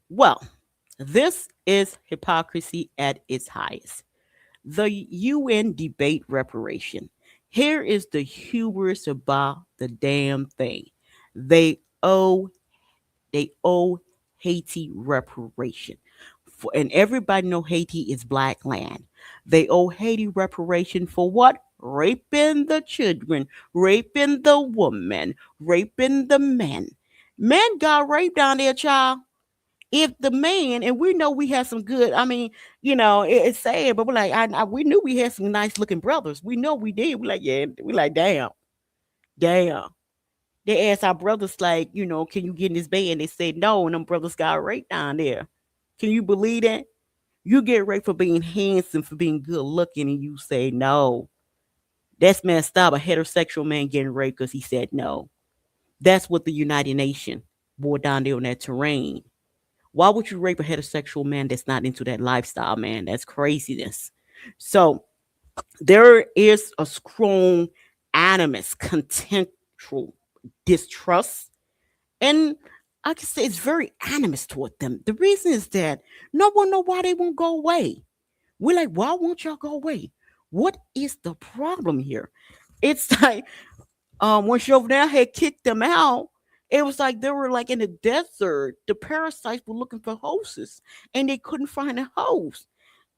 Well, this is hypocrisy at its highest. The UN debate reparation. Here is the hubris about the damn thing. They owe they owe Haiti reparation. And everybody know Haiti is black land. They owe Haiti reparation for what? Raping the children, raping the woman, raping the men. Men got raped down there, child. If the man, and we know we had some good, I mean, it's sad, but we're like, we knew we had some nice looking brothers. We know we did. We like, yeah, we like, damn, damn. They asked our brothers, like, can you get in this bed? And they said no, and them brothers got raped down there. Can you believe that? You get raped for being handsome, for being good looking, and you say no. That's messed up. A heterosexual man getting raped because he said no. That's what the United Nations bore down there on that terrain. Why would you rape a heterosexual man that's not into that lifestyle, man? That's craziness. So there is a strong animus, contemptual distrust, and I can say it's very animus toward them. The reason is that no one know why they won't go away. We're like, why won't y'all go away? What is the problem here? It's like when Chauvel had kicked them out, it was like they were like in the desert. The parasites were looking for hosts and they couldn't find a host.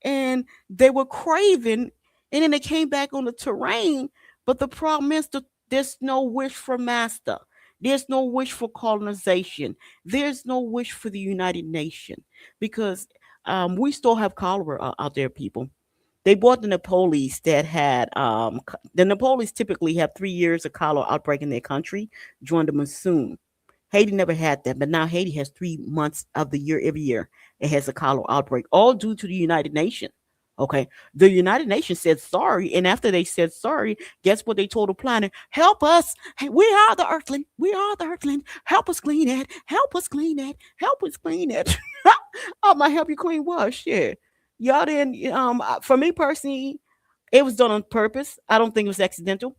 And they were craving, and then they came back on the terrain. But the problem is that there's no wish for master. There's no wish for colonization. There's no wish for the United Nations because we still have cholera out there, people. They bought the Napoleons that had the Napoleons typically have 3 years of cholera outbreak in their country during the monsoon. Haiti never had that, but now Haiti has 3 months of the year every year. It has a cholera outbreak, all due to the United Nations. Okay, the United Nations said sorry, and after they said sorry, guess what they told the planet? Help us! Hey, we are the Earthling. We are the Earthling. Help us clean it. Help us clean it. Help us clean it. Oh, my help you clean was shit. Y'all didn't. For me personally, it was done on purpose. I don't think it was accidental.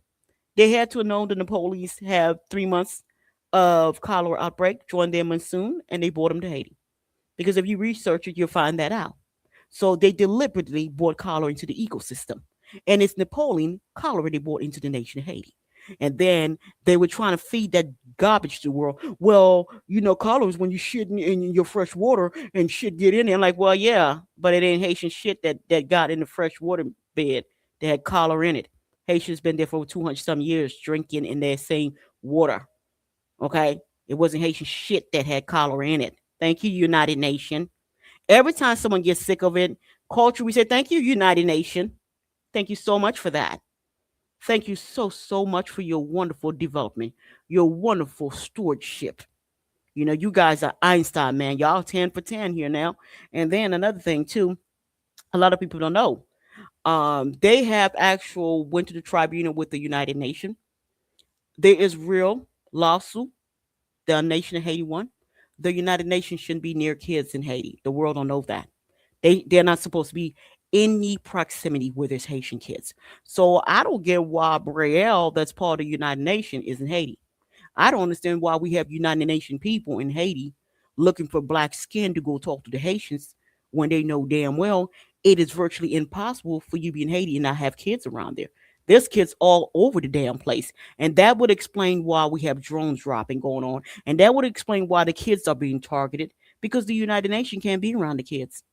They had to have known the Napoleons have 3 months of cholera outbreak during their monsoon, and they brought them to Haiti. Because if you research it, you'll find that out. So they deliberately brought cholera into the ecosystem. And it's Napoleon cholera they brought into the nation of Haiti. And then they were trying to feed that garbage to the world. Well, cholera is when you shit in your fresh water and shit get in there. I'm like, well, yeah, but it ain't Haitian shit that got in the fresh water bed that had cholera in it. Haitians been there for over 200 some years drinking in their same water. Okay? It wasn't Haitian shit that had cholera in it. Thank you, United Nations. Every time someone gets sick of it, culture, we say, thank you, United Nations. Thank you so much for that. Thank you so much for your wonderful development, your wonderful stewardship. You guys are Einstein, man. Y'all 10 for 10 here now. And then another thing, too, a lot of people don't know. They have actual went to the tribunal with the United Nations. There is real lawsuit. The nation of Haiti won. The United Nations shouldn't be near kids in Haiti. The world don't know that. They're not supposed to be any proximity where there's Haitian kids. So I don't get why Braille, that's part of the United Nations, is in Haiti. I don't understand why we have United Nations people in Haiti looking for black skin to go talk to the Haitians when they know damn well it is virtually impossible for you to be in Haiti and not have kids around there. There's kids all over the damn place. And that would explain why we have drones dropping going on. And that would explain why the kids are being targeted because the United Nations can't be around the kids.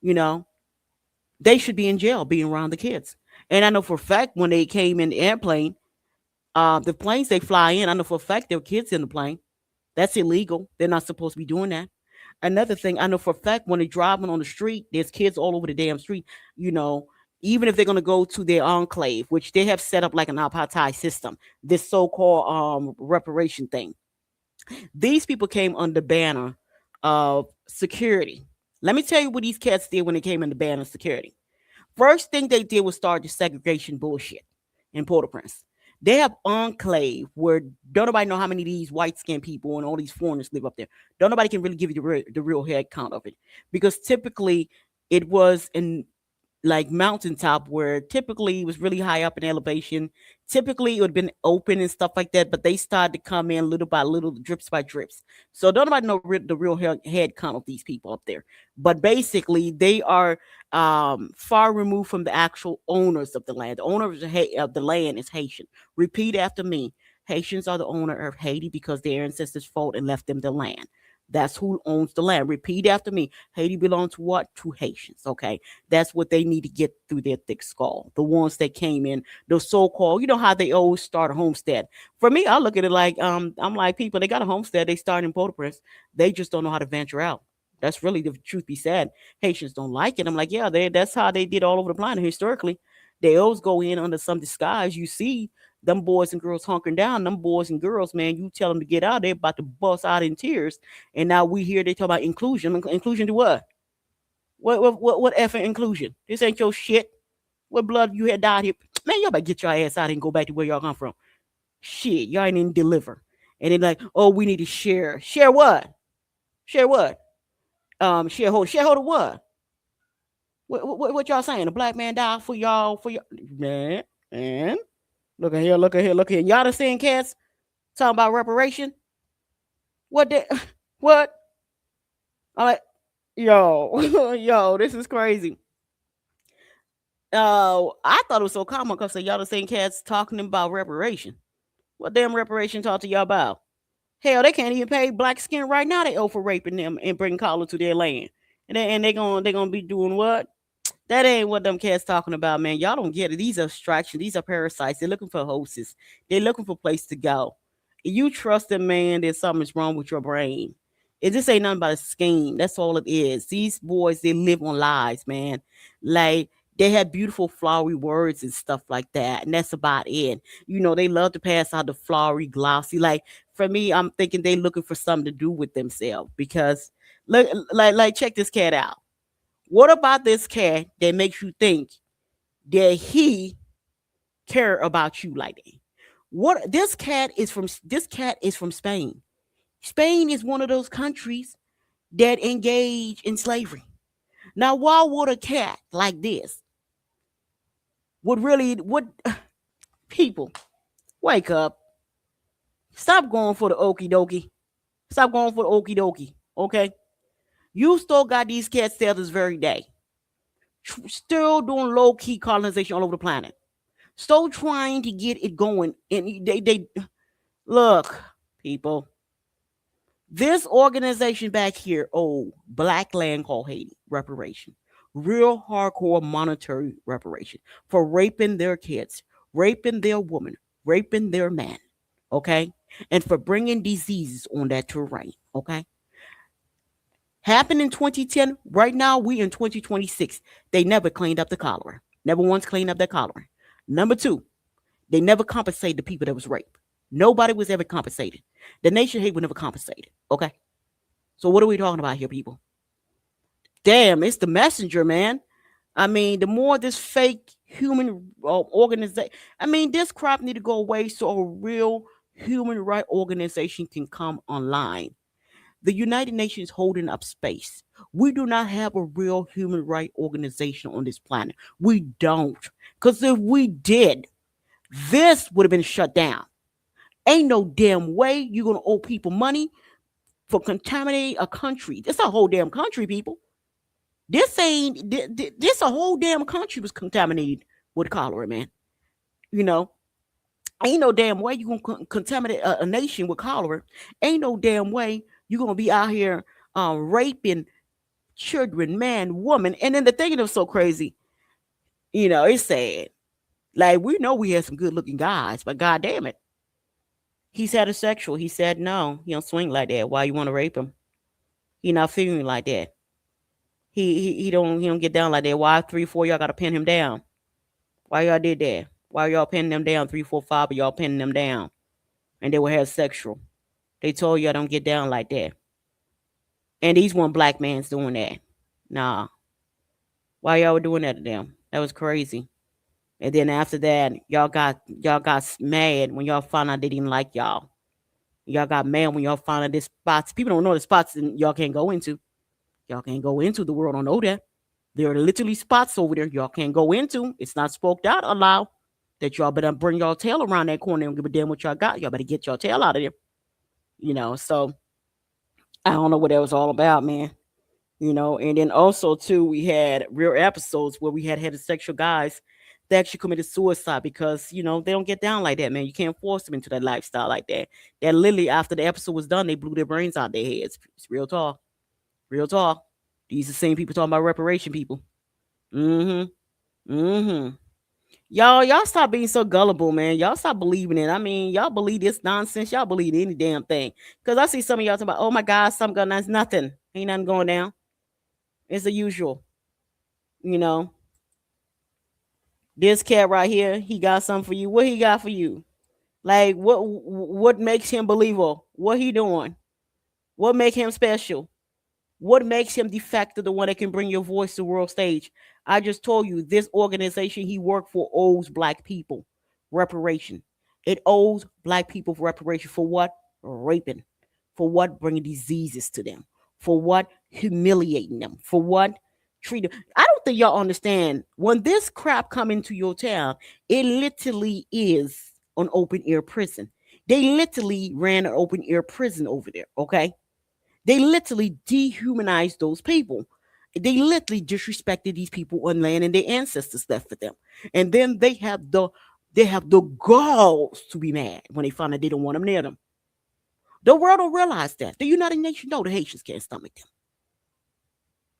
You know, they should be in jail being around the kids. And I know for a fact when they came in the airplane, the planes they fly in, I know for a fact there were kids in the plane. That's illegal. They're not supposed to be doing that. Another thing, I know for a fact when they're driving on the street, there's kids all over the damn street. You know, even if they're going to go to their enclave, which they have set up like an apartheid system, this so-called reparation thing. These people came under banner of security. Let me tell you what these cats did when they came under banner of security. First thing they did was start the segregation bullshit in Port-au-Prince. They have enclave where don't nobody know how many of these white skinned people and all these foreigners live up there. Don't nobody can really give you the real head count of it because typically it was in like mountaintop where typically it was really high up in elevation. Typically it would have been open and stuff like that, but they started to come in little by little, drips by drips. So don't nobody know the real head count of these people up there. But basically, they are far removed from the actual owners of the land. The owner of the land is Haitian. Repeat after me. Haitians are the owner of Haiti because their ancestors fought and left them the land. That's who owns the land. Repeat after me. Haiti belongs to what? To Haitians. Okay. That's what they need to get through their thick skull. The ones that came in, the so-called, you know how they always start a homestead. For me, I look at it like, I'm like, people, they got a homestead, they start in Port-au-Prince. They just don't know how to venture out. That's really the truth be said. Haitians don't like it. I'm like, yeah, that's how they did all over the planet historically. They always go in under some disguise. You see them boys and girls hunkering down. Them boys and girls, man, you tell them to get out, they're about to bust out in tears. And now we hear they talk about inclusion. Inclusion to what? What effing inclusion? This ain't your shit. What blood you had died here? Man, y'all better get your ass out and go back to where y'all come from. Shit, y'all ain't even deliver. And then like, oh, we need to share. Share what? Share what? Shareholder what? What y'all saying? A black man died for y'all, man. Look at here, look at here, look at here. Y'all done seen cats talking about reparation? What the what? I'm like, yo, yo, this is crazy. I thought it was so common because y'all done seen cats talking about reparation. What damn reparation talk to y'all about? Hell, they can't even pay black skin right now. They owe for raping them and bringing collar to their land. And they gonna be doing what? That ain't what them cats talking about, man. Y'all don't get it. These are abstractions. These are parasites. They're looking for hosts. They're looking for a place to go. You trust them, man, that something's wrong with your brain. It just ain't nothing but a scheme. That's all it is. These boys, they live on lies, man. Like, they have beautiful flowery words and stuff like that. And that's about it. You know, they love to pass out the flowery, glossy. Like, for me, I'm thinking they looking for something to do with themselves. Because, look, like, check this cat out. What about this cat that makes you think that he care about you like that? What this cat is from Spain. Spain is one of those countries that engage in slavery. Now, why would a cat like this would people wake up? Stop going for the okie dokie. Stop going for the okie dokie. Okay? You still got these cats there this very day. Still doing low key colonization all over the planet. Still trying to get it going. And they look, people. This organization back here, oh, black land called Haiti, reparation. Real hardcore monetary reparation for raping their kids, raping their woman, raping their man, okay? And for bringing diseases on that terrain, okay? Happened in 2010. Right now, we in 2026. They never cleaned up the cholera. Never once cleaned up that cholera. Number two, they never compensated the people that was raped. Nobody was ever compensated. The nation hate was never compensated. Okay. So what are we talking about here, people? Damn, it's the messenger, man. I mean, the more this fake human organization, I mean, this crap need to go away so a real human right organization can come online. The United Nations holding up space. We do not have a real human right organization on this planet. We don't. Because if we did, this would have been shut down. Ain't no damn way you're going to owe people money for contaminating a country. This a whole damn country, people. This ain't, this a whole damn country was contaminated with cholera, man. You know, ain't no damn way you going to contaminate a nation with cholera. Ain't no damn way you're going to be out here raping children, man, woman. And then the thing that was so crazy, you know, it's sad. Like, we know we had some good looking guys, but god damn it. He's heterosexual. He said no, he don't swing like that. Why you want to rape him? He not feeling like that. He don't get down like that. Why 3, 4 y'all gotta pin him down? Why y'all did that? Why y'all pinning them down? 3, 4, 5 of y'all pinning them down. And they were heterosexual. They told y'all don't get down like that. And these one black man's doing that. Nah. Why y'all were doing that to them? That was crazy. And then after that, y'all got mad when y'all found out they didn't like y'all. Y'all got mad when y'all found out this spots. People don't know the spots and y'all can't go into. Y'all can't go into. The world don't know that. There are literally spots over there y'all can't go into. It's not spoke out aloud that y'all better bring y'all tail around that corner and give a damn what y'all got. Y'all better get your tail out of there. So I don't know what that was all about, man. And then also too, we had real episodes where we had heterosexual guys that actually committed suicide because they don't get down like that, man. You can't force them into that lifestyle like that. That literally after the episode was done, they blew their brains out their heads. It's real talk, real talk. These are the same people talking about reparation people. Mm-hmm. Mm-hmm. Y'all stop being so gullible, man. Y'all stop believing it. I mean, y'all believe this nonsense. Y'all believe any damn thing. Cause I see some of y'all talking about, oh my God, something going on. That's nothing. Ain't nothing going down. It's the usual. You know, this cat right here, he got something for you. What he got for you? Like what makes him believable? What he doing? What make him special? What makes him de facto the one that can bring your voice to the world stage? I just told you this organization he worked for owes black people reparation. It owes black people reparation for what? Raping. For what? Bringing diseases to them. For what? Humiliating them. For what? Treating. I don't think y'all understand. When this crap come into your town, it literally is an open air prison. They literally ran an open air prison over there. Okay, they literally dehumanized those people. They literally disrespected these people on land and their ancestors left for them. And then they have the galls to be mad when they find out they don't want them near them. The world don't realize that. The United Nations know the Haitians can't stomach them.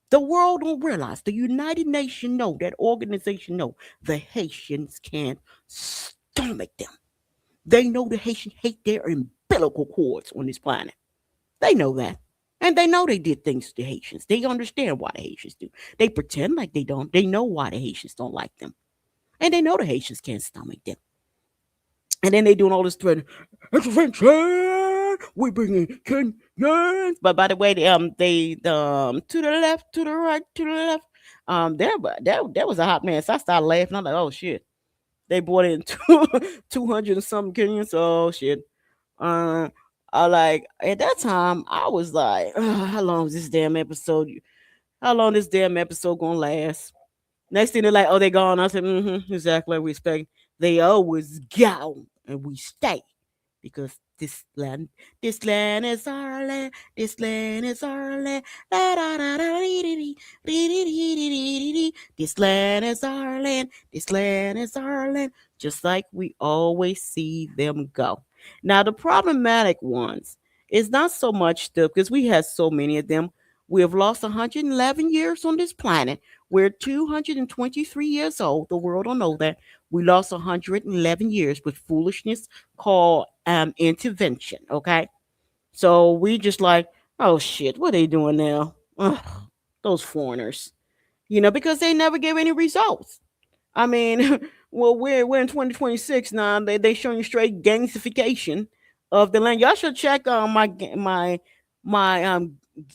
The world don't realize. The United Nations know, that organization know the Haitians can't stomach them. They know the Haitians hate their umbilical cords on this planet. They know that. And they know they did things to the Haitians. They understand why the Haitians do. They pretend like they don't. They know why the Haitians don't like them. And they know the Haitians can't stomach them. And then they doing all this threat. Intervention! We bringing Kenyans. But by the way, to the left, to the right, to the left. That was a hot mess. I started laughing. I'm like, oh shit. They brought in 200 and something Kenyans. Oh shit. Um, I like at that time I was like, how long is this damn episode? How long this damn episode gonna last? Next thing they're like, oh, they gone. I said, exactly. We expect they always go and we stay because this land is our land. This land is our land. La, da, da, da, dee, dee, dee, dee, dee, dee, dee, dee, dee. This land is our land. This land is our land. Just like we always see them go. Now the problematic ones is not so much because we have so many of them. We have lost 111 years on this planet. We're 223 years old. The world don't know that. We lost 111 years with foolishness called intervention. Okay, so we just like, oh shit, what are they doing now? Ugh, those foreigners, because they never gave any results. I mean, well, we're in 2026 now. They showing you straight gangstification of the land. Y'all should check my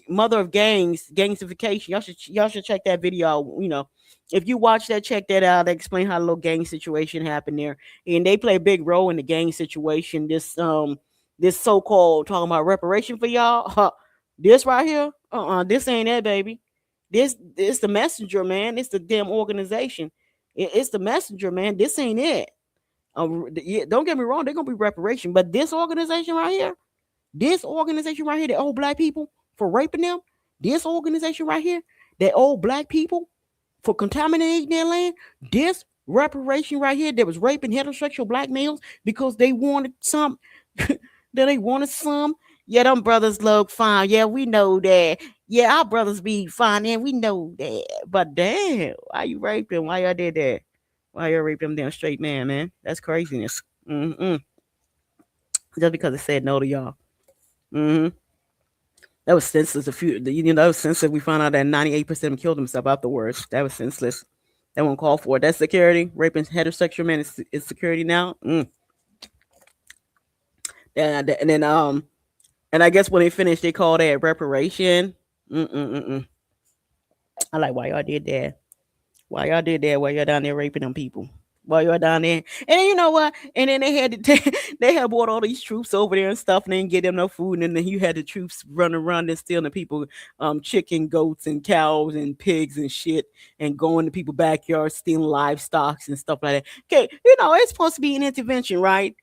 mother of gangstification. Y'all should check that video out. If you watch that, check that out. They explain how the little gang situation happened there, and they play a big role in the gang situation. This so called talking about reparation for y'all. This right here, this ain't that, baby. This the messenger, man. It's the damn organization. It's the messenger, man. This ain't it. Yeah, don't get me wrong. They're gonna be reparation, but this organization right here, the old black people for raping them, this organization right here, that old black people for contaminating their land, this reparation right here that was raping heterosexual black males because they wanted some, that they wanted some. Yeah, them brothers look fine. Yeah, we know that. Yeah, our brothers be fine, and we know that. But damn, why you raped them? Why y'all did that? Why you raped them damn straight man? That's craziness. Just because it said no to y'all. Mm-hmm. That was senseless. That was senseless. We found out that 98% of them killed themselves afterwards. That was senseless. That won't call for it. That's security. Raping heterosexual men is security now. And I guess when they finished, they called that reparation. I like why y'all did that. Why y'all did that? Why y'all down there raping them people? while you're down there. And then you know what? And then they had to they had brought all these troops over there and stuff, and they didn't get them no food. And then you had the troops running around and stealing the people chicken, goats, and cows and pigs and shit, and going to people's backyards stealing livestock and stuff like that. Okay, you know it's supposed to be an intervention, right?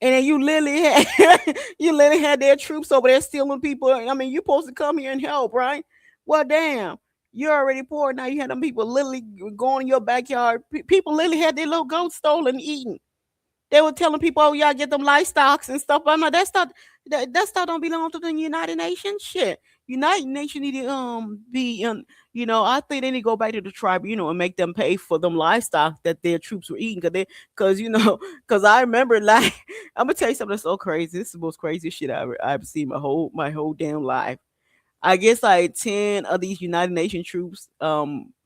And then you literally had you literally had their troops over there stealing people. I mean, you're supposed to come here and help, right? Well, damn, you're already poor now. You had them people literally going in your backyard. People literally had their little goats stolen, and eaten. They were telling people, "Oh, y'all get them livestock and stuff." I'm like, that stuff don't belong to the United Nations. Shit, United Nations need to be you know, I think they need to go back to the tribe, you know, and make them pay for them livestock that their troops were eating, cause you know, cause I remember like I'm gonna tell you something that's so crazy. This is the most crazy shit I've seen my whole damn life. I guess like 10 of these United Nations troops,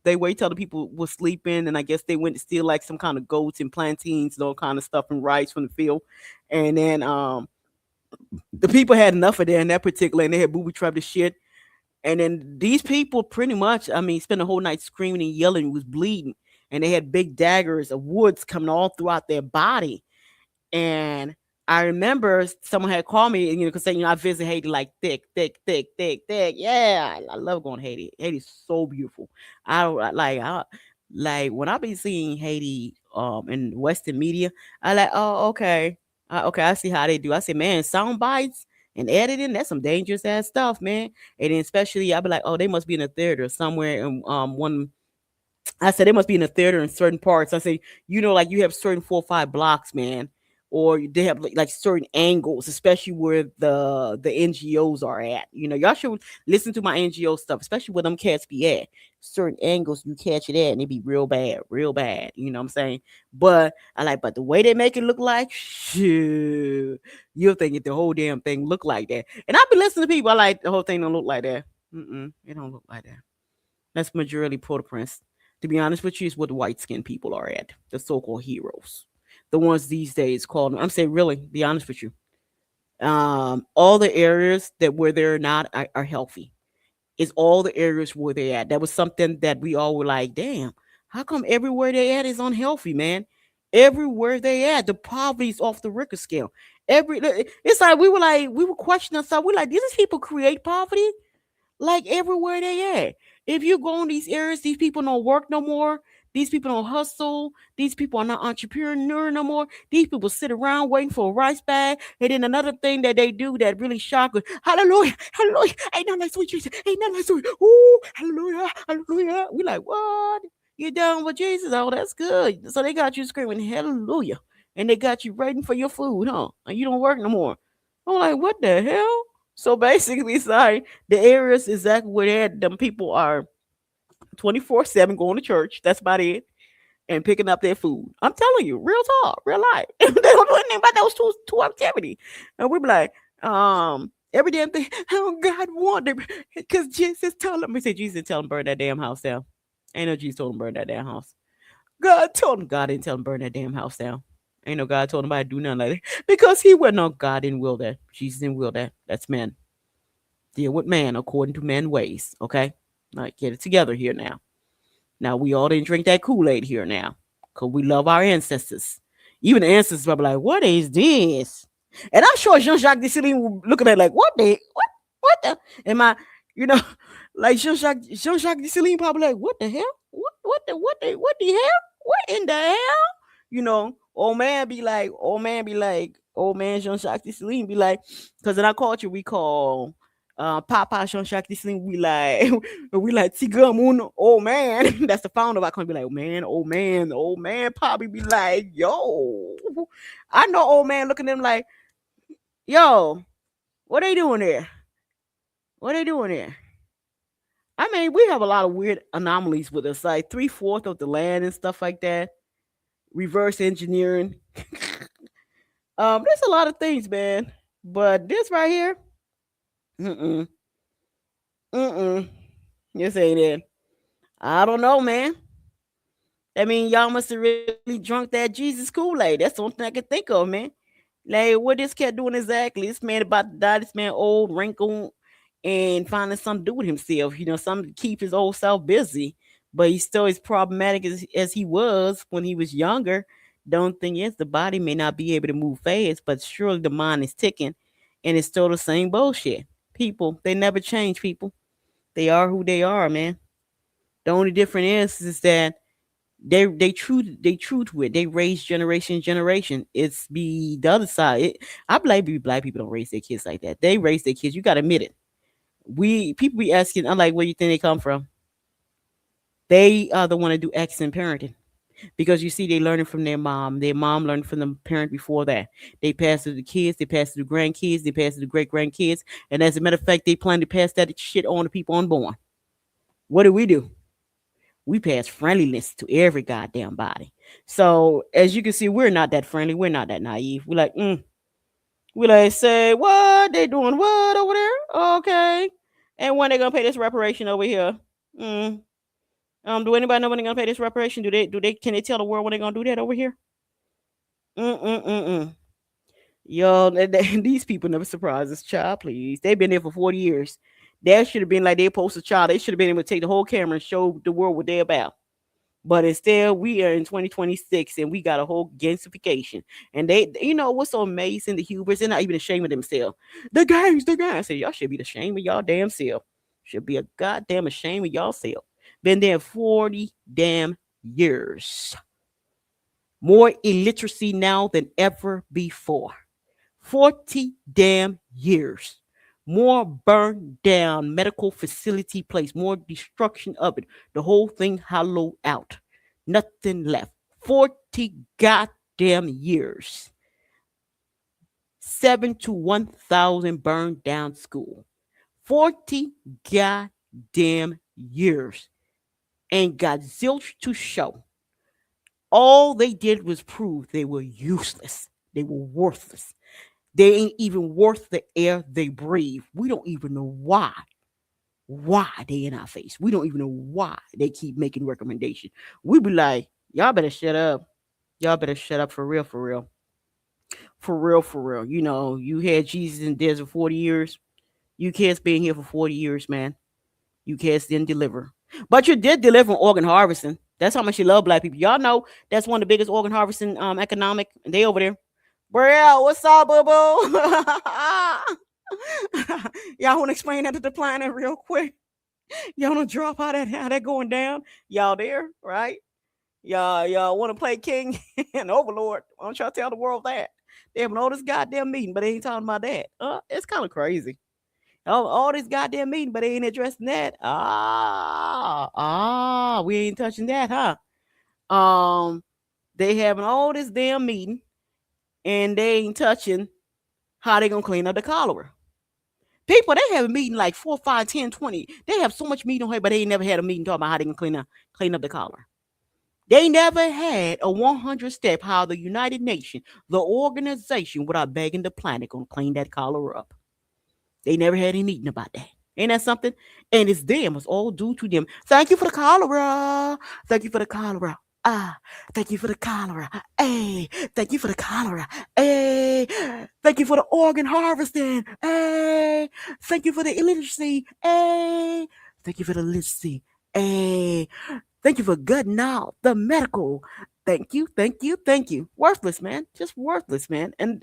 they wait till the people were sleeping, and I guess they went to steal like some kind of goats and plantains and all kind of stuff and rice from the field. And then the people had enough of that in that particular, and they had booby trapped the shit. And then these people pretty much, I mean, spent the whole night screaming and yelling, was bleeding, and they had big daggers of woods coming all throughout their body. And I remember someone had called me, you know, because you know I visit Haiti like thick, thick, thick, thick, thick. Yeah, I love going to Haiti. Haiti's so beautiful. I like when I be seeing Haiti in Western media. I like, oh, okay, okay, I see how they do. I say, man, sound bites and editing, that's some dangerous ass stuff, man. And then especially I be like, oh, they must be in a theater somewhere in one. I said they must be in a theater in certain parts. I say, you know, like you have certain 4 or 5 blocks, man, or they have like certain angles, especially where the NGOs are at. You know, y'all should listen to my NGO stuff, especially where them cats be at. Certain angles you catch it at, and it be real bad, real bad. You know what I'm saying? But but the way they make it look like, shit, you'll think it the whole damn thing look like that. And I be listening to people. I like the whole thing don't look like that. It don't look like that. That's majority Port-au-Prince. To be honest with you, is what the white skinned people are at. The so called heroes. The ones these days called them. I'm saying really, be honest with you. All the areas that where they're not are healthy. Is all the areas where they're at. That was something that we all were like, damn, how come everywhere they at is unhealthy, man? Everywhere they at, the poverty's off the Richter scale. It's like we were questioning ourselves. We're like, did these people create poverty? Like everywhere they at. If you go in these areas, these people don't work no more. These people don't hustle. These people are not entrepreneur no more. These people sit around waiting for a rice bag. And then another thing that they do that really shock us, hallelujah, hallelujah. Ain't nothing like sweet Jesus. Ain't nothing like sweet. Ooh, hallelujah, hallelujah. We like, what? You done with Jesus? Oh, that's good. So they got you screaming hallelujah. And they got you waiting for your food, huh? And you don't work no more. I'm like, what the hell? So basically, sorry, the areas exactly where they at, them people are 24/7 going to church. That's about it. And picking up their food. I'm telling you, real talk, real life. They don't do anything about those two activity. And we be like, every damn thing, oh God wanted because Jesus told him. We say Jesus tell him burn that damn house down. Ain't no Jesus told him burn that damn house. God told him God didn't tell him burn that damn house down. Ain't no God told him to do nothing like that. Because he went on God didn't will that. Jesus didn't will that. That's man. Deal with man according to man's ways. Okay? All right, get it together here now. Now we all didn't drink that Kool-Aid here now. Cause we love our ancestors. Even the ancestors will be like, what is this? And I'm sure Jean-Jacques Dessalines looking at it like, what the am I, you know, like Jean-Jacques Dessalines probably like, what the hell? What the hell? What in the hell? You know, old man Jean-Jacques Dessalines be like, because in our culture we call Papa Jean-Jacques Dessalines, we like we like Tigamun, old man. That's the founder of our country. Be like, old man probably be like, yo. I know old man looking at them like, yo, what they doing there? What they doing there? I mean, we have a lot of weird anomalies with us, like 3/4 of the land and stuff like that. Reverse engineering. There's a lot of things, man. But this right here, mm-mm, mm-mm. This ain't it. I don't know, man. I mean, y'all must have really drunk that Jesus Kool-Aid. That's the only thing I can think of, man. Like, what this cat doing exactly? This man about to die. This man old, wrinkled, and finding something to do with himself. You know, something to keep his old self busy. But he's still as problematic as he was when he was younger. The only thing is the body may not be able to move fast, but surely the mind is ticking and it's still the same bullshit. People, they never change, people. They are who they are, man. The only difference is that they true to it. They raise generation. It's the other side. I believe black people don't raise their kids like that. They raise their kids. You gotta admit it. We people be asking, I'm like, where you think they come from? They are the one to do excellent parenting because you see they learning from their mom. Their mom learned from the parent before that. They pass it to the kids. They pass it to the grandkids. They pass it to great grandkids. And as a matter of fact, they plan to pass that shit on to people unborn. What do? We pass friendliness to every goddamn body. So as you can see, we're not that friendly. We're not that naive. We're like, we like say, what they doing? What over there? Okay. And when they gonna pay this reparation over here? Mm. Do anybody know when they're gonna pay this reparation? Do they can they tell the world when they're gonna do that over here? Mm. Yo, these people never surprise us, child. Please, they've been there for 40 years. That should have been like they post a child. They should have been able to take the whole camera and show the world what they're about. But instead, we are in 2026 and we got a whole gangstification. And what's so amazing? The hubris, they're not even ashamed of themselves. The gangs. I say, y'all should be ashamed of y'all damn self. Should be a goddamn ashamed of y'all self. Been there 40 damn years. More illiteracy now than ever before. 40 damn years. More burned down medical facility place, more destruction of it. The whole thing hollowed out. Nothing left. 40 goddamn years. 7 to 1,000 burned down school. 40 goddamn years. And got zilch to show. All they did was prove they were useless. They were worthless. They ain't even worth the air they breathe. We don't even know why. Why they in our face. We don't even know why they keep making recommendations. We be like, y'all better shut up. Y'all better shut up for real, for real. For real, for real. You had Jesus in the desert 40 years. You kids been here for 40 years, man. You kids didn't deliver. But you did deliver on organ harvesting. That's how much you love black people. Y'all know that's one of the biggest organ harvesting economic. They over there. Bro, what's up, boo boo? Y'all want to explain that to the planet real quick? Y'all want to drop how that going down? Y'all there, right? Y'all want to play king and overlord? Why don't y'all tell the world that? They have all this goddamn meeting, but they ain't talking about that. It's kind of crazy. All this goddamn meeting, but they ain't addressing that. We ain't touching that, huh? They having all this damn meeting, and they ain't touching how they gonna clean up the cholera. People, they have a meeting like 4, 5, 10, 20. They have so much meeting on here, but they ain't never had a meeting talking about how they can clean up the cholera. They never had a 100 step how the United Nations, the organization, without begging the planet, gonna clean that cholera up. They never had any meeting about that. Ain't that something? And it's them. It's all due to them. Thank you for the cholera. Thank you for the cholera. Thank you for the cholera. Hey, thank you for the cholera. Hey, thank you for the organ harvesting. Hey, thank you for the illiteracy. Hey, thank you for the literacy. Hey, thank you for gutting out the medical. Thank you, thank you, thank you. Worthless, man. Just worthless, man. And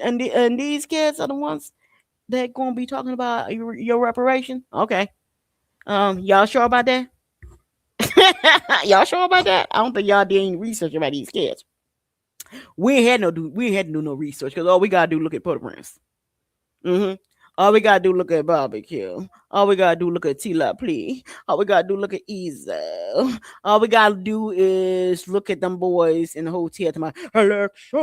these kids are the ones that gonna be talking about your reparation. Okay. Y'all sure about that? Y'all sure about that? I don't think y'all did any research about these kids. We ain't had to do no research because all we gotta do look at programs. Mm-hmm. All we gotta do look at barbecue. All we gotta do look at Tila Plea. All we gotta do look at Ezo. All we gotta do is look at them boys in the hotel to my election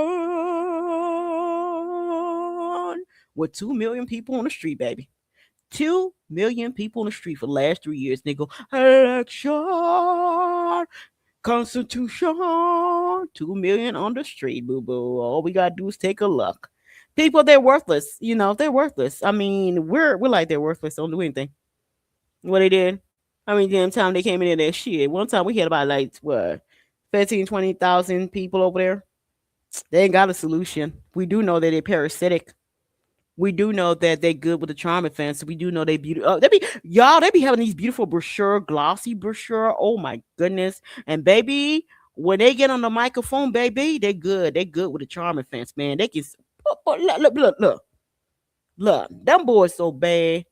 with 2 million people on the street, baby. 2 million people on the street for the last 3 years. And they go, election, constitution, 2 million on the street, boo boo. All we gotta do is take a look. People, they're worthless. They're worthless. I mean, we're like they're worthless. Don't do anything. What they did? I mean, damn time they came in there, shit. One time we had about like what 15, 20,000 people over there. They ain't got a solution. We do know that they're parasitic. We do know that they're good with the trauma fence. We do know they beautiful. They be having these beautiful brochure, glossy brochure. Oh my goodness! And baby, When they get on the microphone, baby, they good. They good with the charming fence, man. They can look. Them boys so bad.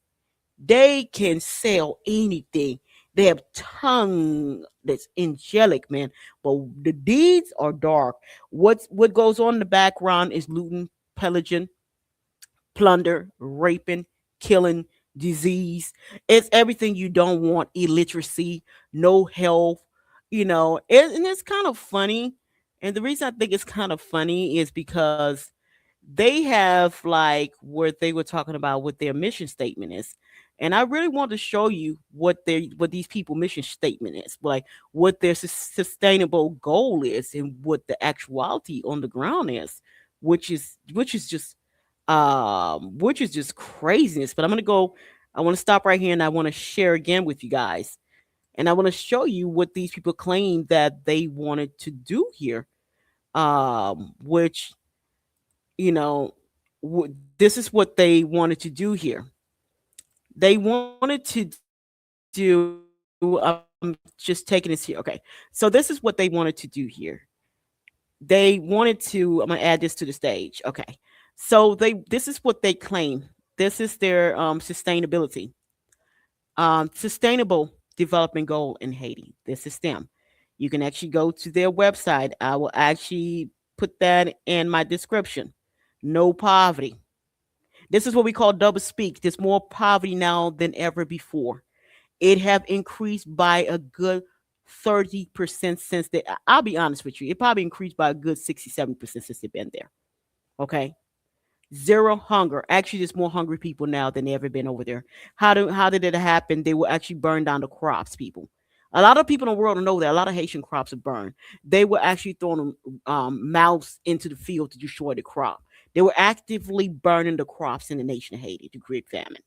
They can sell anything. They have tongue that's angelic, man. But the deeds are dark. What goes on in the background is looting, pillaging, plunder, raping, killing, disease. It's everything you don't want. Illiteracy, no health. And it's kind of funny. And the reason I think it's kind of funny is because they have like what they were talking about what their mission statement is. And I really want to show you what these people mission statement is, like what their sustainable goal is and what the actuality on the ground is, which is just craziness. But I want to stop right here and I want to share again with you guys. And I want to show you what these people claim that they wanted to do here. Which this is what they wanted to do here. They wanted to do. I'm just taking this here. Okay, so this is what they wanted to do here. They wanted to. I'm gonna add this to the stage. Okay, this is what they claim. This is their sustainability, sustainable development goal in Haiti. This is them. You can actually go to their website. I will actually put that in my description. No poverty. This is what we call double speak. There's more poverty now than ever before. It have increased by a good 30% since they. I'll be honest with you. It probably increased by a good 67% since they've been there. Okay. Zero hunger. Actually, there's more hungry people now than ever been over there. How did it happen? They will actually burn down the crops, people. A lot of people in the world don't know that a lot of Haitian crops are burned. They were actually throwing mouse into the field to destroy the crop. They were actively burning the crops in the nation of Haiti to create famine.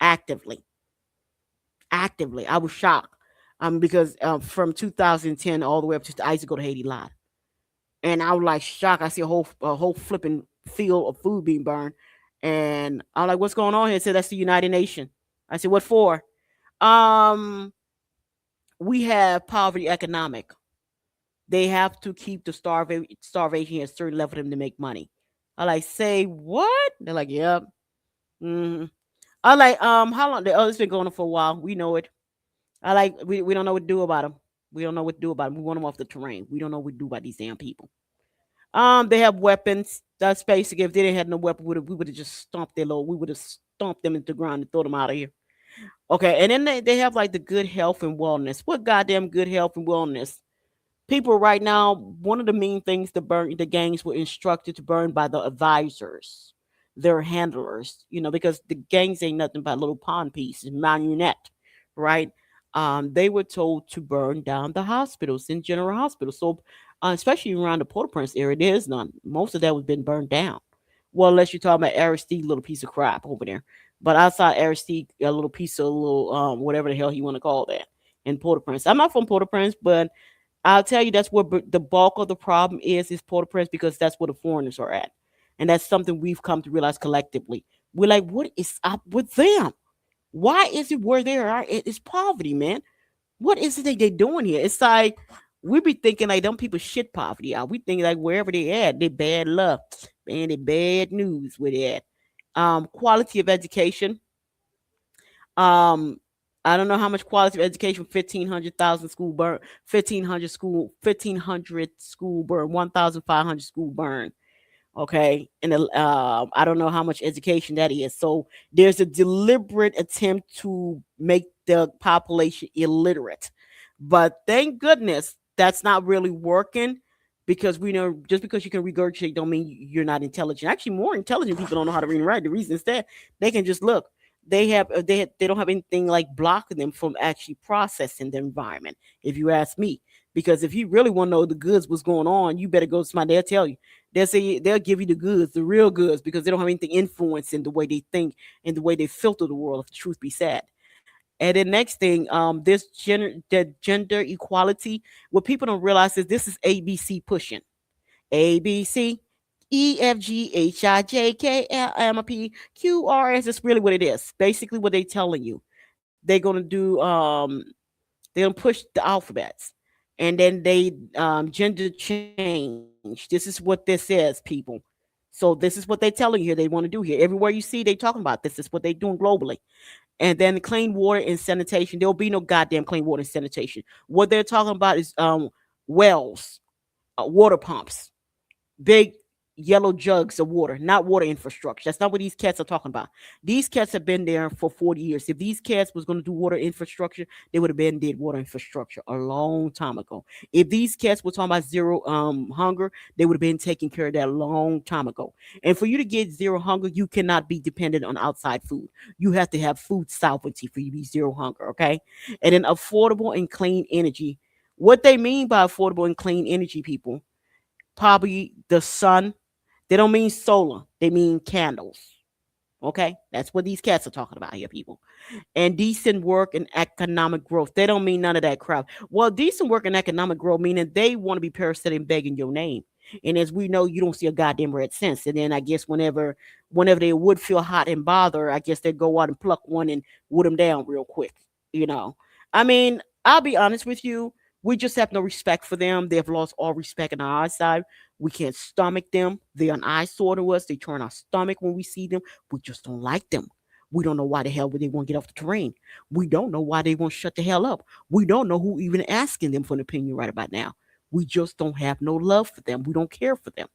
Actively, actively. I was shocked, because from 2010 all the way up to I used to go to Haiti live, and I was like shocked. I see a whole flipping field of food being burned, and I'm like, "What's going on here?" It said that's the United Nations. I said, "What for?" Um, we have poverty economic. They have to keep the starvation at a certain level for them to make money. I like say what? They're like, yep. Mm-hmm. I like how long? Oh, it's been going on for a while. We know it. I like we don't know what to do about them. We don't know what to do about them. We want them off the terrain. We don't know what to do about these damn people. They have weapons. That's basic. If they didn't have no weapon, we would have just stomped their load. We would have stomped them into the ground and throw them out of here. Okay, and then they have like the good health and wellness. What goddamn good health and wellness? People right now, one of the main things the gangs were instructed to burn by the advisors, their handlers, because the gangs ain't nothing but little pawn pieces, marionette, right? They were told to burn down the hospitals in general hospitals. So, especially around the Port-au-Prince area, there's none. Most of that was been burned down. Well, unless you're talking about Aristide, little piece of crap over there. But outside Aristide, a little piece of little whatever the hell you want to call that in Port-au-Prince. I'm not from Port-au-Prince, but I'll tell you that's where the bulk of the problem is Port-au-Prince because that's where the foreigners are at, and that's something we've come to realize collectively. We're like, what is up with them? Why is it where they are? It's poverty, man. What is it that they're doing here? It's like we be thinking like them people shit poverty out. We think like wherever they at, they bad luck, man. They bad news where they at. Quality of education. Um, I don't know how much quality of education. 1,500,000 school burn. 1,500 school burn. 1,500 school burn. Okay, and I don't know how much education that is. So there's a deliberate attempt to make the population illiterate, but thank goodness that's not really working because we know just because you can regurgitate don't mean you're not intelligent. Actually, more intelligent people don't know how to read and write. The reason is that they can just look. They don't have anything like blocking them from actually processing the environment. If you ask me, because if you really want to know the goods what's going on, you better go to somebody. They'll tell you. They'll say they'll give you the goods, the real goods, because they don't have anything influencing the way they think and the way they filter the world. If the truth be said, and the next thing, the gender equality. What people don't realize is this is ABC pushing. ABC, EFGHIJKLMP QRS. That's really what it is. Basically, what they're telling you. They're gonna do. They're gonna push the alphabets. and then they gender change. This is what this says, people. So this is what they telling you here they want to do here. Everywhere you see, they talking about this is what they doing globally. And then clean water and sanitation. There will be no goddamn clean water and sanitation. What they're talking about is wells, water pumps, big yellow jugs of water, not water infrastructure. That's not what these cats are talking about. These cats have been there for 40 years. If these cats was going to do water infrastructure, they would have been did water infrastructure a long time ago. If these cats were talking about zero hunger, they would have been taking care of that a long time ago. And for you to get zero hunger, you cannot be dependent on outside food. You have to have food sovereignty for you to be zero hunger, okay? And then affordable and clean energy. What they mean by affordable and clean energy, people, probably the sun. They don't mean solar, they mean candles. Okay? That's what these cats are talking about here, people. And decent work and economic growth. They don't mean none of that crap. Well, decent work and economic growth meaning they want to be parasitic and begging your name. And as we know, you don't see a goddamn red cents. And then I guess whenever they would feel hot and bother, I guess they'd go out and pluck one and wood them down real quick. You know. I mean, I'll be honest with you. We just have no respect for them. They have lost all respect in our eyesight. We can't stomach them. They're an eyesore to us. They turn our stomach when we see them. We just don't like them. We don't know why the hell would they want to get off the terrain. We don't know why they want to shut the hell up. We don't know who even asking them for an opinion right about now. We just don't have no love for them. We don't care for them.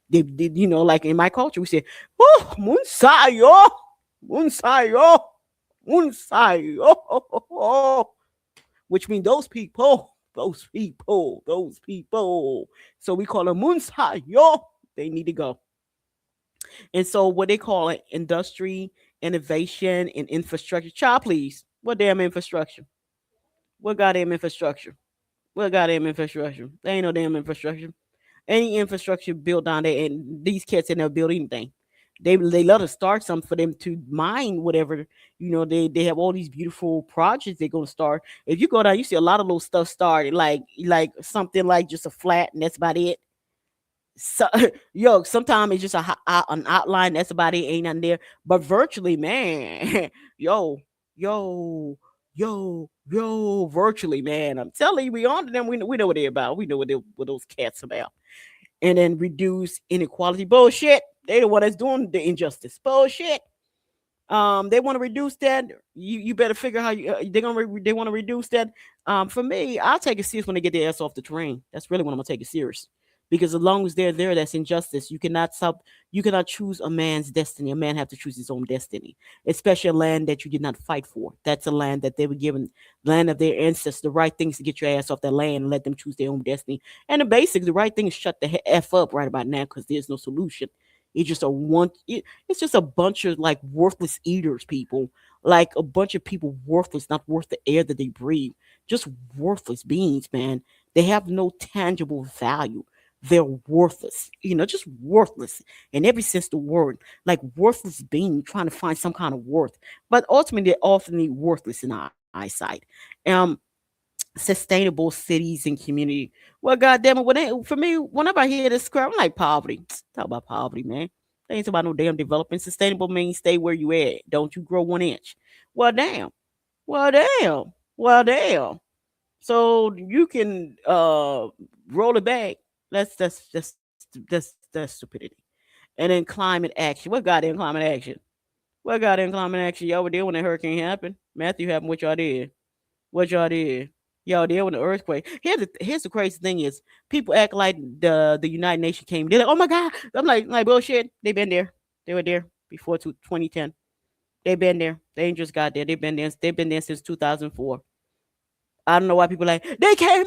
They like in my culture, we say, "Oh, Munsayo, Munsayo, Munsayo," which means those people, those people, those people. So we call them Munsayo. They need to go. And so what they call it, industry, innovation, and infrastructure. Child, please. What damn infrastructure? What goddamn infrastructure? What goddamn infrastructure? There ain't no damn infrastructure. Any infrastructure built down there, and these cats ain't never built anything. They let us start something for them to mine whatever. They have all these beautiful projects they're gonna start. If you go down, you see a lot of little stuff started, like something like just a flat, and that's about it. So yo, sometimes it's just an outline. That's about it. Ain't nothing there. But virtually, man, yo, yo, virtually, man. I'm telling you, we on to them. We know what they're about. We know what those cats about. And then reduce inequality. Bullshit. They the one that's doing the injustice. Bullshit. They want to reduce that. You better figure how they want to reduce that. For me, I'll take it serious when they get their ass off the train. That's really when I'm gonna take it serious. Because as long as they're there, that's injustice. You cannot choose a man's destiny. A man have to choose his own destiny, especially a land that you did not fight for. That's a land that they were given, land of their ancestors. The right things to get your ass off that land and let them choose their own destiny. And the basic, the right thing is shut the f up right about now because there's no solution. It's just it's just a bunch of like worthless eaters, people. Like a bunch of people worthless, not worth the air that they breathe. Just worthless beings, man. They have no tangible value. They're worthless, just worthless in every sense of the word. Like worthless being trying to find some kind of worth. But ultimately, they're ultimately worthless in our eyesight. Um, Sustainable cities and community. Well, goddamn it, for me, whenever I hear this crap, I'm like poverty. Talk about poverty, man. They ain't talking about no damn development. Sustainable means stay where you at. Don't you grow 1 inch. Well, damn. Well, damn. Well, damn. So you can roll it back. That's stupidity. And then climate action. What goddamn climate action? What goddamn climate action y'all were there when the hurricane happened? Matthew happened. What y'all did? What y'all did? Y'all there when the earthquake. Here's the crazy thing is people act like the United Nations came. They're like, oh my god. I'm like bullshit. They been there. They were there before 2010. They been there. They ain't just got there. They been there. They've been there since 2004. I don't know why people like they came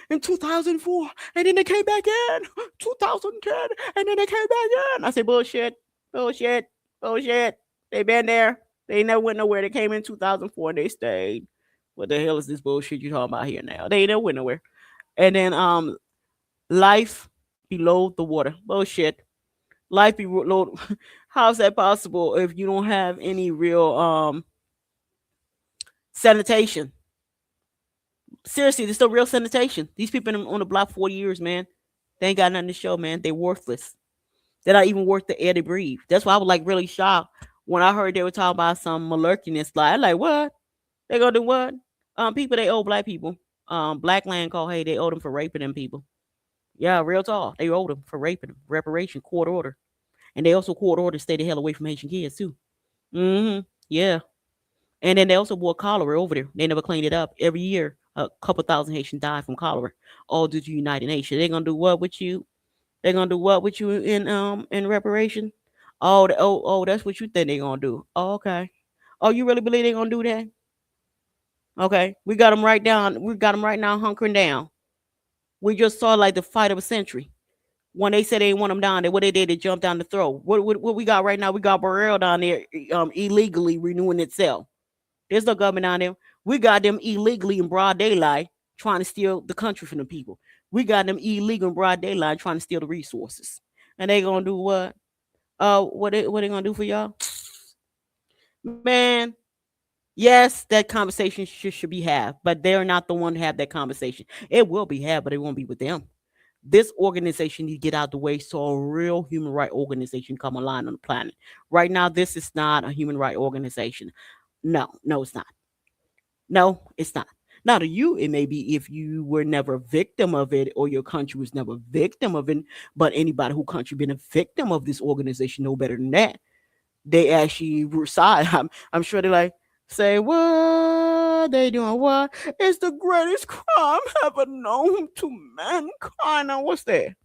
in 2004 and then they came back in 2010 and then they came back in. I say bullshit, bullshit, bullshit. They been there. They never went nowhere. They came in 2004 and they stayed. What the hell is this bullshit you talking about here now? They never went nowhere. And then life below the water. Bullshit. Life below. How's that possible if you don't have any real sanitation? Seriously, there's no real sanitation. These people been on the block 40 years, man. They ain't got nothing to show, man. They worthless. They're not even worth the air they breathe. That's why I was like really shocked when I heard they were talking about some malarkiness. Like, what? They gonna do what? People they owe black people. black land called Haiti. They owed them for raping them people. Yeah, real talk. They owed them for raping them. Reparation, court order. And they also court order stay the hell away from Haitian kids too. Yeah. And then they also brought cholera over there. They never cleaned it up. Every year, a couple thousand Haitians die from cholera, all due to United Nations. They're gonna do what with you? They're gonna do what with you in reparation? Oh, that's what you think they're gonna do. Oh, okay. Oh, you really believe they're gonna do that? Okay, we got them right down. We got them right now, hunkering down. We just saw like the fight of a century. When they said they didn't want them down there, what they did, they jumped down the throat. What we got right now? We got Burrell down there, illegally renewing itself. There's no government down there. We got them illegally in broad daylight trying to steal the country from the people. We got them illegal in broad daylight trying to steal the resources. And they gonna do what? What they gonna do for y'all? Man, yes, that conversation should be had, but they're not the one to have that conversation. It will be had, but it won't be with them. This organization need to get out the way so a real human rights organization come online on the planet. Right now, this is not a human rights organization. No, no, it's not. No, it's not. Now to you, it may be if you were never a victim of it or your country was never a victim of it, but anybody who country been a victim of this organization know better than that. They actually reside. I'm sure they like say what they doing. What it's the greatest crime ever known to mankind. Now what's that?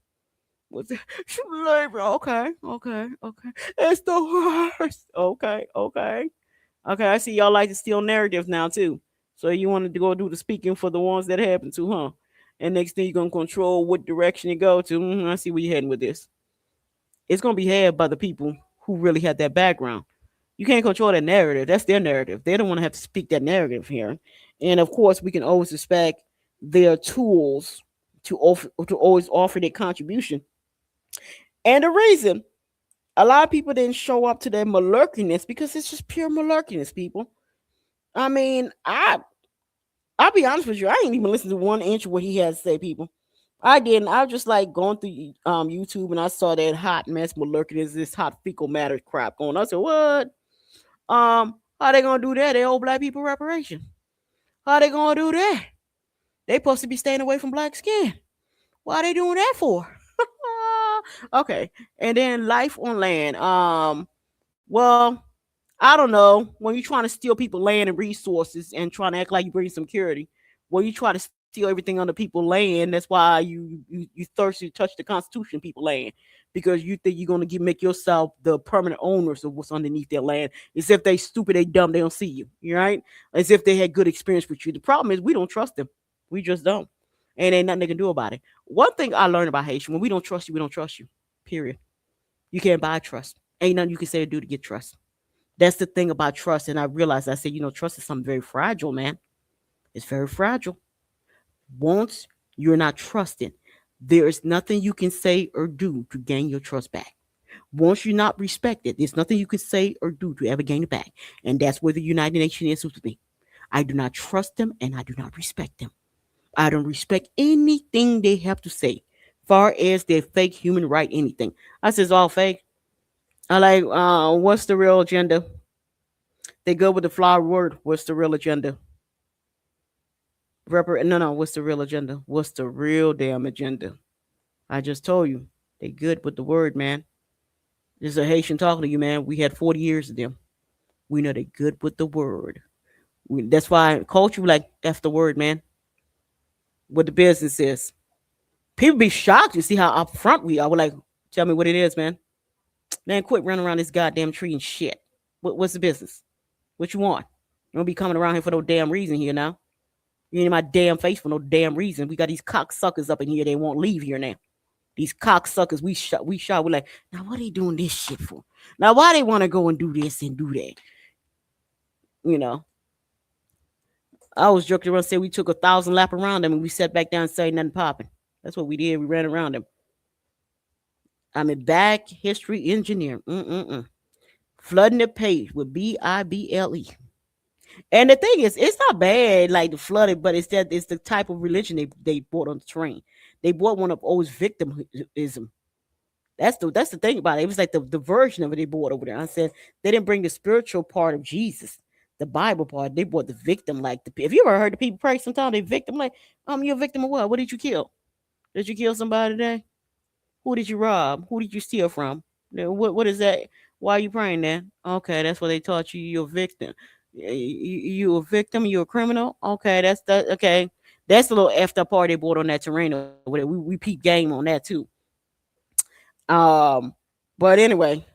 What's that? Slavery. Okay, okay, okay. It's the worst. Okay, okay, okay. I see y'all like to steal narratives now too. So you wanted to go do the speaking for the ones that happen to, huh? And next thing you're gonna control what direction you go to. I see where you're heading with this. It's gonna be had by the people who really had that background. You can't control that narrative. That's their narrative. They don't want to have to speak that narrative here. And of course, we can always expect their tools to always offer their contribution. And the reason a lot of people didn't show up to their malarkiness because it's just pure malarkiness, people. I mean, I'll be honest with you. I ain't even listened to 1 inch of what he has to say, people. I didn't. I was just like going through YouTube and I saw that hot mess malarkiness, this hot fecal matter crap going on. I said, what? How they gonna do that? They owe black people reparation. How they gonna do that? They supposed to be staying away from black skin. Why are they doing that for? Okay. And then life on land. Well, I don't know. When you're trying to steal people land and resources and trying to act like you bring security, well, you try to steal everything under people's land. That's why you thirsty to touch the Constitution people land because you think you're gonna make yourself the permanent owners of what's underneath their land. As if they stupid, they dumb, they don't see you. You right? As if they had good experience with you. The problem is we don't trust them. We just don't, and ain't nothing they can do about it. One thing I learned about Haitian: when we don't trust you, we don't trust you. Period. You can't buy trust. Ain't nothing you can say or do to get trust. That's the thing about trust. And I realized I said, trust is something very fragile, man. It's very fragile. Once you're not trusted, there is nothing you can say or do to gain your trust back. Once you're not respected, there's nothing you can say or do to ever gain it back. And that's where the United Nations is with me. I do not trust them and I do not respect them. I don't respect anything they have to say, far as their fake human right anything. I says all fake. I like, what's the real agenda? They go with the flower word. What's the real agenda? No. What's the real agenda? What's the real damn agenda? I just told you. They good with the word, man. This is a Haitian talking to you, man. We had 40 years of them. We know they good with the word. That's why culture like F the word, man. What the business is. People be shocked to see how upfront we are. We're like, tell me what it is, man. Man, quit running around this goddamn tree and shit. What's the business? What you want? You don't be coming around here for no damn reason here now. You ain't in my damn face for no damn reason. We got these cocksuckers up in here. They won't leave here now. These cocksuckers, we shot. We're like, now what are they doing this shit for? Now why they want to go and do this and do that? You know. I was joking around, say we took 1,000 lap around them and we sat back down and say nothing popping. That's what we did. We ran around them. I'm a back history engineer. Flooding the page with Bible. And the thing is, it's not bad like the flooded, but it's the type of religion they brought on the train. They brought one of always victimism. That's the thing about it. It was like the version of it they brought over there. I said they didn't bring the spiritual part of Jesus. The Bible part, they brought the victim like the. If you ever heard the people pray, sometimes they victim like, you're a victim of what? What did you kill? Did you kill somebody today? Who did you rob? Who did you steal from? What is that? Why are you praying then? Okay, that's what they taught you. You're a victim. You a victim. You a criminal. Okay, that's that. Okay, that's the little effed up part they brought on that terrain over there. We peep game on that too. Um, but anyway,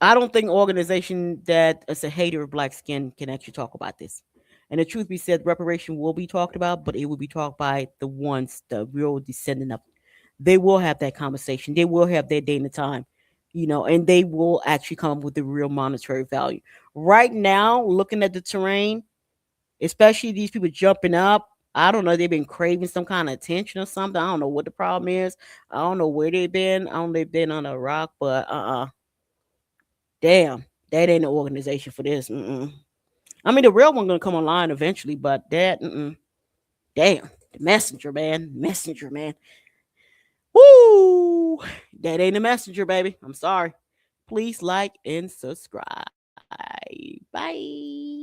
I don't think organization that is a hater of black skin can actually talk about this. And the truth be said, reparation will be talked about, but it will be talked by the ones, the real descendant of. They will have that conversation. They will have their day and the time, and they will actually come up with the real monetary value. Right now, looking at the terrain, especially these people jumping up, I don't know, they've been craving some kind of attention or something. I don't know what the problem is. I don't know where they've been. I don't know if they've been on a rock, but damn, that ain't an organization for this. Mm-mm. I mean, the real one gonna come online eventually, but damn, the messenger man. Woo, that ain't a messenger, baby. I'm sorry. Please like and subscribe. Bye.